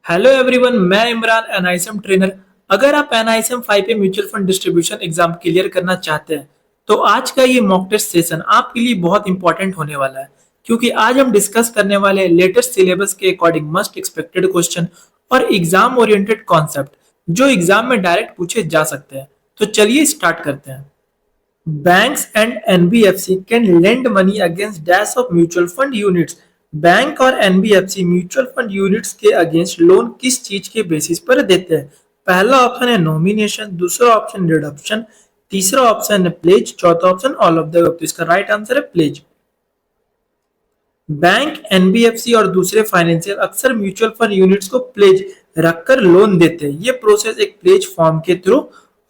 Hello everyone, मैं Imran NISM trainer. अगर आप एनआईएसएम 5 पे mutual fund distribution exam clear करना चाहते हैं तो आज का ये मॉक टेस्ट सेशन आपके लिए बहुत इंपॉर्टेंट होने वाला है, क्योंकि आज हम डिस्कस करने वाले हैं लेटेस्ट सिलेबस के अकॉर्डिंग मस्ट एक्सपेक्टेड क्वेश्चन और एग्जाम ओरिएंटेड कॉन्सेप्ट जो एग्जाम में डायरेक्ट पूछे जा सकते हैं। तो चलिए स्टार्ट करते हैं। Banks and NBFC can lend money against dash of mutual fund units। Bank और एनबीएफसी म्यूचुअल फंड यूनिट्स के अगेंस्ट लोन किस चीज के बेसिस पर देते हैं? पहला ऑप्शन है नॉमिनेशन, दूसरा ऑप्शन रिडम्पशन, तीसरा ऑप्शन है प्लेज, चौथा option all of the above. तो इसका राइट आंसर है प्लेज। बैंक, एनबीएफसी और दूसरे फाइनेंशियल अक्सर म्यूचुअल फंड यूनिट्स को प्लेज रखकर लोन देते हैं। ये प्रोसेस एक प्लेज फॉर्म के थ्रू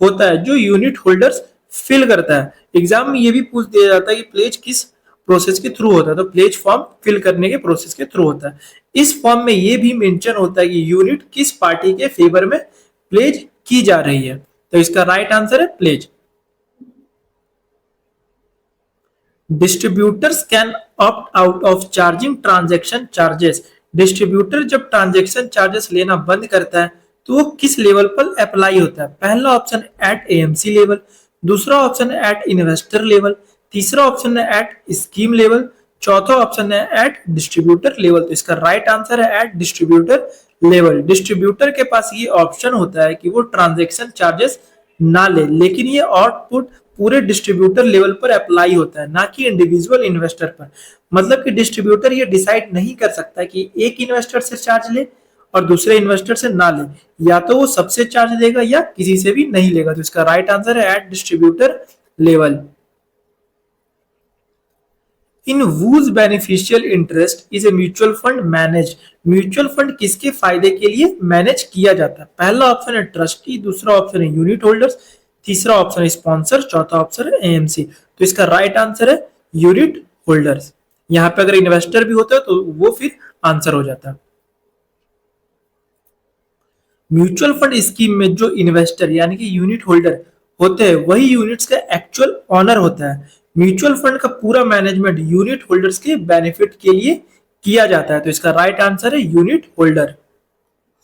होता है जो यूनिट होल्डर्स फिल करता है। एग्जाम में ये भी पूछ दिया जाता है कि प्लेज किस प्रोसेस के थ्रू होता है, तो प्लेज फॉर्म फिल करने के प्रोसेस के थ्रू होता है। इस फॉर्म में ये भी मेंशन होता है कि यूनिट किस पार्टी के फेवर में प्लेज की जा रही है। तो इसका राइट आंसर है pledge. Distributors can opt out of charging transaction charges. Distributor जब ट्रांजैक्शन चार्जेस लेना बंद करता है तो वो किस लेवल पर अप्लाई होता है? पहला ऑप्शन एट एएमसी लेवल, दूसरा ऑप्शन है एट इन्वेस्टर लेवल, तीसरा ऑप्शन है एट स्कीम लेवल, चौथा ऑप्शन है एट डिस्ट्रीब्यूटर लेवल। तो इसका राइट आंसर है एट डिस्ट्रीब्यूटर लेवल। डिस्ट्रीब्यूटर के पास ये ऑप्शन होता है कि वो ट्रांजैक्शन चार्जेस ना ले, लेकिन ये आउटपुट पूरे डिस्ट्रीब्यूटर लेवल पर अप्लाई होता है, ना कि इंडिविजुअल इन्वेस्टर पर। मतलब कि डिस्ट्रीब्यूटर ये डिसाइड नहीं कर सकता कि एक इन्वेस्टर से चार्ज ले और दूसरे इन्वेस्टर से ना ले, या तो वो सबसे चार्ज लेगा या किसी से भी नहीं लेगा। तो इसका राइट आंसर है at distributor level. In whose beneficial interest is a mutual fund manage. Mutual fund किसके फायदे के लिए मैनेज किया जाता है? पहला ऑप्शन है ट्रस्टी, दूसरा ऑप्शन है यूनिट होल्डर्स, तीसरा ऑप्शन है स्पॉन्सर, चौथा ऑप्शन है एएमसी। तो इसका राइट आंसर है यूनिट होल्डर्स। यहाँ पे अगर इन्वेस्टर भी होता है तो वो फिर आंसर हो जाता है। म्यूचुअल फंड स्कीम में जो इन्वेस्टर यानी कि यूनिट होल्डर होते हैं वही यूनिट्स का एक्चुअल ऑनर होता है। म्यूचुअल फंड का पूरा मैनेजमेंट यूनिट होल्डर्स के बेनिफिट के लिए किया जाता है। तो इसका राइट आंसर है unit holder.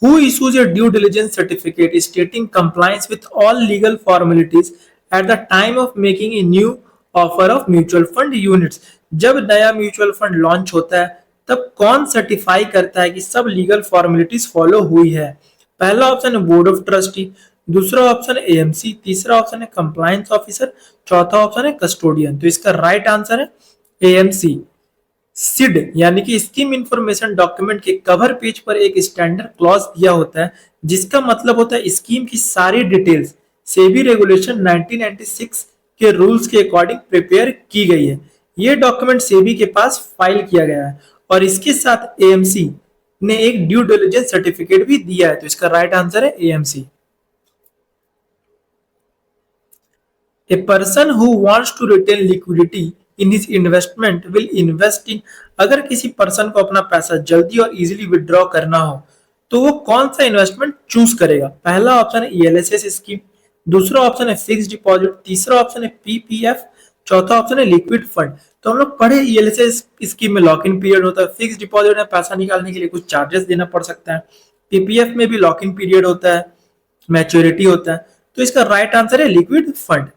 Who issues a due diligence certificate stating compliance with all legal formalities at the time of making a new offer of mutual fund units? जब नया म्यूचुअल फंड लॉन्च होता है तब कौन certify करता है कि सब लीगल फॉर्मेलिटीज फॉलो हुई है? पहला ऑप्शन है बोर्ड ऑफ ट्रस्टी, दूसरा ऑप्शन है एएमसी, तीसरा ऑप्शन है कंप्लायंस ऑफिसर, चौथा ऑप्शन है कस्टोडियन। तो इसका राइट आंसर है एएमसी। सिड यानी कि स्कीम इंफॉर्मेशन डॉक्यूमेंट के कवर पेज पर एक स्टैंडर्ड क्लॉज दिया होता है जिसका मतलब होता है स्कीम की सारी डिटेल्स सेबी रेगुलेशन 1996 के रूल्स के अकॉर्डिंग प्रिपेयर की गई है। ये डॉक्यूमेंट सेबी के पास फाइल किया गया है और इसके साथ एएमसी ने एक ड्यू डिलिजेंस सर्टिफिकेट भी दिया है। तो इसका राइट आंसर है AMC. A person who wants to retain liquidity in his investment will invest in। अगर किसी पर्सन को अपना पैसा जल्दी और इजीली विड्रॉ करना हो तो वो कौन सा इन्वेस्टमेंट चूज करेगा? पहला ऑप्शन है ईएलएसएस स्कीम, दूसरा ऑप्शन है फिक्स डिपॉजिट, तीसरा ऑप्शन है पीपीएफ, चौथा ऑप्शन है लिक्विड फंड। तो हम लोग पढ़े ईएलएसएस स्कीम में लॉक इन पीरियड होता है, फिक्स डिपॉजिट में पैसा निकालने के लिए कुछ चार्जेस देना पड़ सकता है, पीपीएफ में भी लॉक इन पीरियड होता है, मैच्योरिटी होता है। तो इसका राइट आंसर है लिक्विड फंड।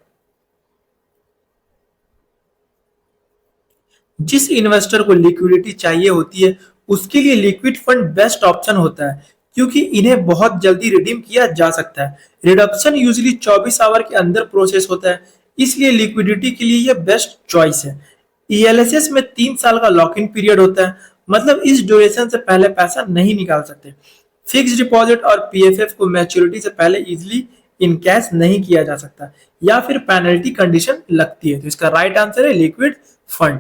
जिस इन्वेस्टर को लिक्विडिटी चाहिए होती है उसके लिए लिक्विड फंड बेस्ट ऑप्शन होता है, क्योंकि इन्हें बहुत जल्दी रिडीम किया जा सकता है। रिडम्पशन यूजुअली 24 आवर के अंदर प्रोसेस होता है, इसलिए लिक्विडिटी के लिए यह बेस्ट चॉइस है। ईएलएसएस में 3 साल का लॉक इन पीरियड होता है, मतलब इस ड्यूरेशन से पहले पैसा नहीं निकाल सकते। फिक्स डिपॉजिट और पीएफएफ को मैच्योरिटी से पहले इजिली इन कैश नहीं किया जा सकता या फिर पेनल्टी कंडीशन लगती है। तो इसका राइट आंसर है liquid fund.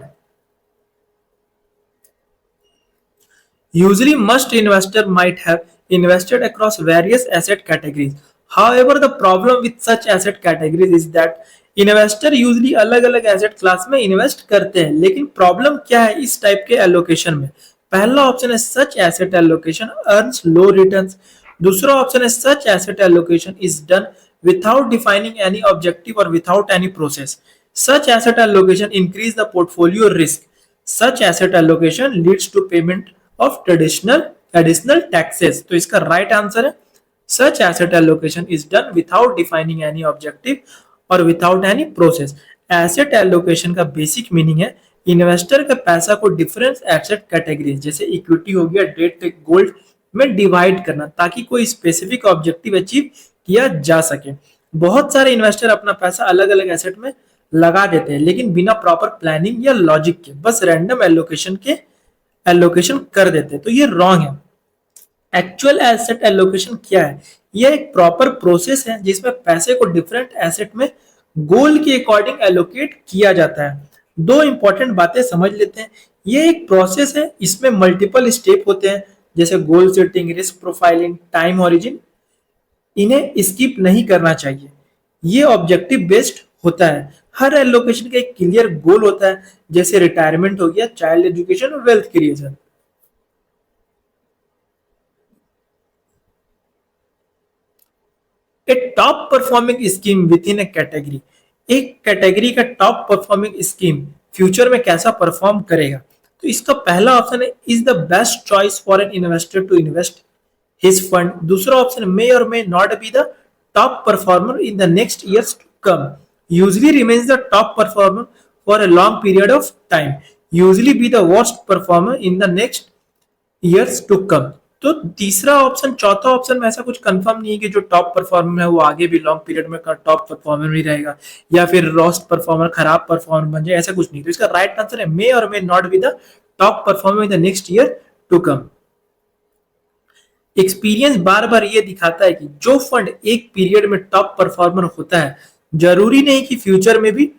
Usually, most investor might have invested across various asset categories. However, the problem with such asset categories is that investor usually अलग अलग एसेट क्लास में इन्वेस्ट करते हैं, लेकिन प्रॉब्लम क्या है इस टाइप के एलोकेशन में? पहला ऑप्शन है such asset allocation earns low returns, दूसरा ऑप्शन है such asset allocation is done without defining any objective or without any process. Such asset allocation increase the portfolio risk. Such asset allocation leads to payment of traditional additional taxes. तो इसका right answer है such asset allocation is done without defining any objective और without any process. Asset allocation का basic meaning है investor का पैसा को different asset categories जैसे इक्विटी हो गया, डेट, गोल्ड में डिवाइड करना ताकि कोई स्पेसिफिक ऑब्जेक्टिव अचीव किया जा सके। बहुत सारे इन्वेस्टर अपना पैसा अलग अलग एसेट में लगा देते हैं लेकिन बिना प्रॉपर प्लानिंग या लॉजिक के बस रैंडम एलोकेशन कर देते हैं, तो ये रॉन्ग है। एक्चुअल एसेट एलोकेशन क्या है? यह एक प्रॉपर प्रोसेस है जिसमें पैसे को डिफरेंट एसेट में गोल के अकॉर्डिंग एलोकेट किया जाता है। दो इंपॉर्टेंट बातें समझ लेते हैं। ये एक प्रोसेस है, इसमें मल्टीपल स्टेप होते हैं जैसे goal setting, risk profiling, time origin. इन्हें स्किप नहीं करना चाहिए। ये ऑब्जेक्टिव बेस्ड होता है। हर एलोकेशन का एक क्लियर गोल होता है जैसे रिटायरमेंट हो गया, चाइल्ड एजुकेशन और wealth creation. A top performing scheme within a category. एक कैटेगरी का टॉप परफॉर्मिंग स्कीम फ्यूचर में कैसा परफॉर्म करेगा? तो इसका पहला ऑप्शन है is the best choice for an investor to invest his fund. दूसरा ऑप्शन मे और may not be the top performer in the next years to come, usually remains the top performer for a long period of time, usually be the worst performer in the next years to come. तो तीसरा option, चौथा option में ऐसा कुछ confirm नहीं है कि जो टॉप परफॉर्मर है वो आगे भी लॉन्ग पीरियड में टॉप परफॉर्मर ही रहेगा या फिर रोस्ट परफॉर्मर खराब परफॉर्मर बन जाए, ऐसा कुछ नहीं। तो इसका राइट आंसर है मे और may not be the top performer in the next year to come. Experience बार बार ये दिखाता है कि जो फंड एक पीरियड में टॉप परफॉर्मर होता है जरूरी नहीं कि फ्यूचर में भी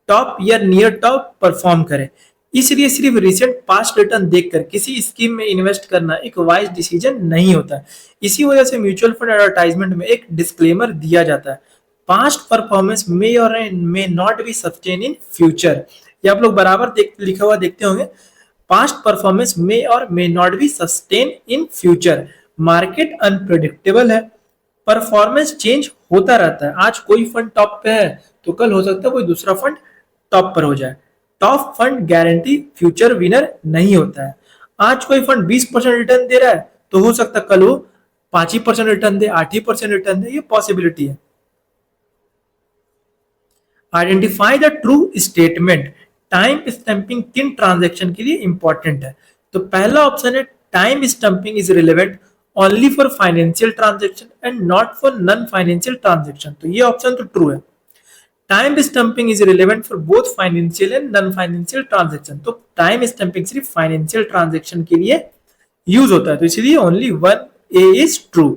टॉप या नियर टॉप परफॉर्म करे। इसलिए सिर्फ रिसेंट पास्ट रिटर्न देखकर किसी स्कीम में इन्वेस्ट करना एक वाइज डिसीजन नहीं होता। इसी वजह से म्यूचुअल फंड एडवर्टाइजमेंट में एक डिस्क्लेमर दिया जाता है, पास्ट परफॉर्मेंस मे और may not B sustain in future. ये आप लोग बराबर लिखा हुआ देखते होंगे, पास्ट परफॉर्मेंस मे और may not B sustain in future. Market unpredictable है, परफॉर्मेंस चेंज होता रहता है। आज कोई फंड टॉप पे है तो कल हो सकता है कोई दूसरा फंड टॉप पर हो जाए। Top fund guarantee future winner नहीं होता है। आज कोई फंड 20% रिटर्न दे रहा है तो हो सकता है कल वो 5% रिटर्न दे, 8% रिटर्न दे, ये पॉसिबिलिटी है। Identify the true statement. Time stamping किन ट्रांजैक्शन के लिए इंपॉर्टेंट है? तो पहला ऑप्शन है time stamping is relevant only for financial transaction and not for non financial transaction. तो ये ऑप्शन तो ट्रू है। Time stamping is relevant for both financial and non financial transaction. तो टाइम स्टैंपिंग सिर्फ फाइनेंशियल ट्रांजैक्शन के लिए use होता है, तो इसलिए only one A is true.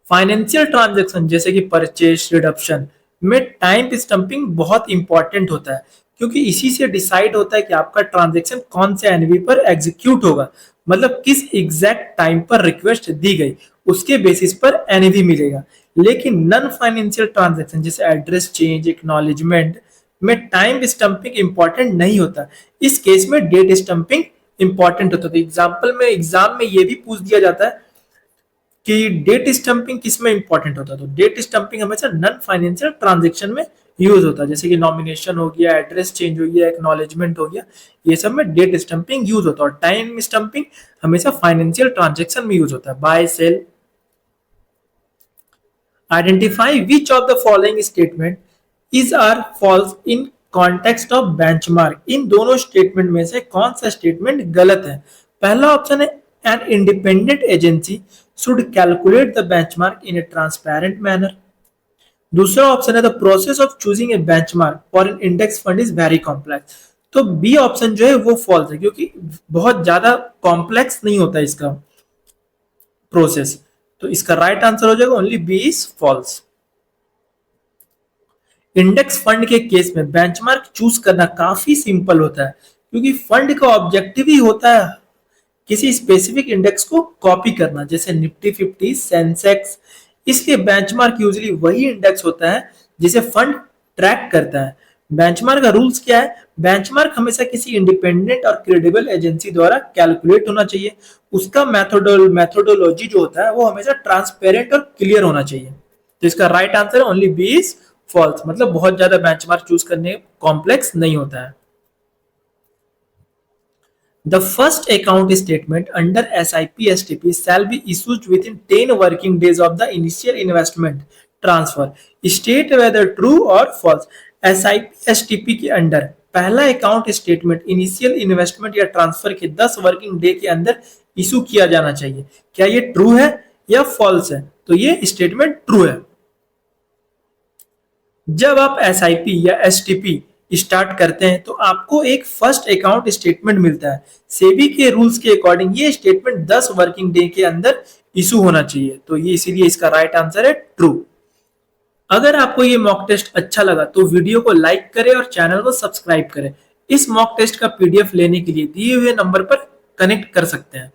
Financial transaction जैसे कि परचेज, रिडक्शन में टाइम स्टैंपिंग बहुत इंपॉर्टेंट होता है क्योंकि इसी से डिसाइड होता है कि आपका ट्रांजैक्शन कौन से एनवी पर एग्जीक्यूट होगा, मतलब किस एग्जैक्ट टाइम पर रिक्वेस्ट दी गई उसके बेसिस पर एनवी मिलेगा। लेकिन नॉन फाइनेंशियल ट्रांजैक्शन जैसे एड्रेस चेंज, एक्नॉलेजमेंट में टाइम स्टैंपिंग इंपॉर्टेंट नहीं होता। इस केस में डेट स्टैंपिंग इंपॉर्टेंट होता है। तो एग्जाम में ये भी पूछ दिया जाता है कि डेट स्टैंपिंग किस में इंपॉर्टेंट होता है? तो डेट स्टैंपिंग हमेशा नॉन फाइनेंशियल ट्रांजैक्शन में यूज होता है, जैसे कि नॉमिनेशन हो गया, एड्रेस चेंज हो गया, एक्नॉलेजमेंट हो गया, ये सब में डेट स्टैंपिंग यूज होता है। और टाइम स्टैंपिंग हमेशा फाइनेंशियल ट्रांजैक्शन में यूज होता है, buy sell. Identify which of the following statement is are false in context of benchmark. इन दोनों स्टेटमेंट में से कौन सा स्टेटमेंट गलत है? पहला ऑप्शन है an independent agency should calculate the benchmark in a transparent manner. दूसरा ऑप्शन है the process of choosing a benchmark for an index fund is very complex. तो बी ऑप्शन जो है वो फॉल्स है क्योंकि बहुत ज्यादा कॉम्प्लेक्स नहीं होता इसका प्रोसेस। तो इसका राइट आंसर हो जाएगा only B is false. Index fund के केस में बेंचमार्क चूज करना काफी सिंपल होता है क्योंकि फंड का ऑब्जेक्टिव ही होता है किसी स्पेसिफिक इंडेक्स को कॉपी करना, जैसे निफ्टी 50, सेंसेक्स। इसलिए बेंचमार्क यूजुअली वही इंडेक्स होता है जिसे फंड ट्रैक करता है। बेंचमार्क का रूल्स क्या है? बेंचमार्क हमेशा किसी इंडिपेंडेंट और क्रेडिबल एजेंसी द्वारा कैलकुलेट होना चाहिए। उसका मेथोडोलॉजी जो होता है वो हमेशा ट्रांसपेरेंट और क्लियर होना चाहिए। तो इसका राइट आंसर है ओनली बी इज फॉल्स, मतलब बहुत ज्यादा बेंचमार्क चूज करने कॉम्प्लेक्स नहीं होता है। The first account statement under SIP STP shall be issued within 10 working days of the initial investment transfer. State whether true or false. SIP STP के under पहला account statement initial investment या transfer के 10 working day के अंदर issue किया जाना चाहिए। क्या ये ट्रू है या फॉल्स है? तो ये स्टेटमेंट ट्रू है। जब आप एसआईपी या एसटीपी स्टार्ट करते हैं तो आपको एक फर्स्ट अकाउंट स्टेटमेंट मिलता है। सेबी के रूल्स के अकॉर्डिंग ये स्टेटमेंट 10 वर्किंग डे के अंदर इशू होना चाहिए, तो ये इसीलिए इसका राइट आंसर है ट्रू। अगर आपको ये मॉक टेस्ट अच्छा लगा तो वीडियो को लाइक करें और चैनल को सब्सक्राइब करें। इस मॉक टेस्ट का पीडीएफ लेने के लिए दिए हुए नंबर पर कनेक्ट कर सकते हैं।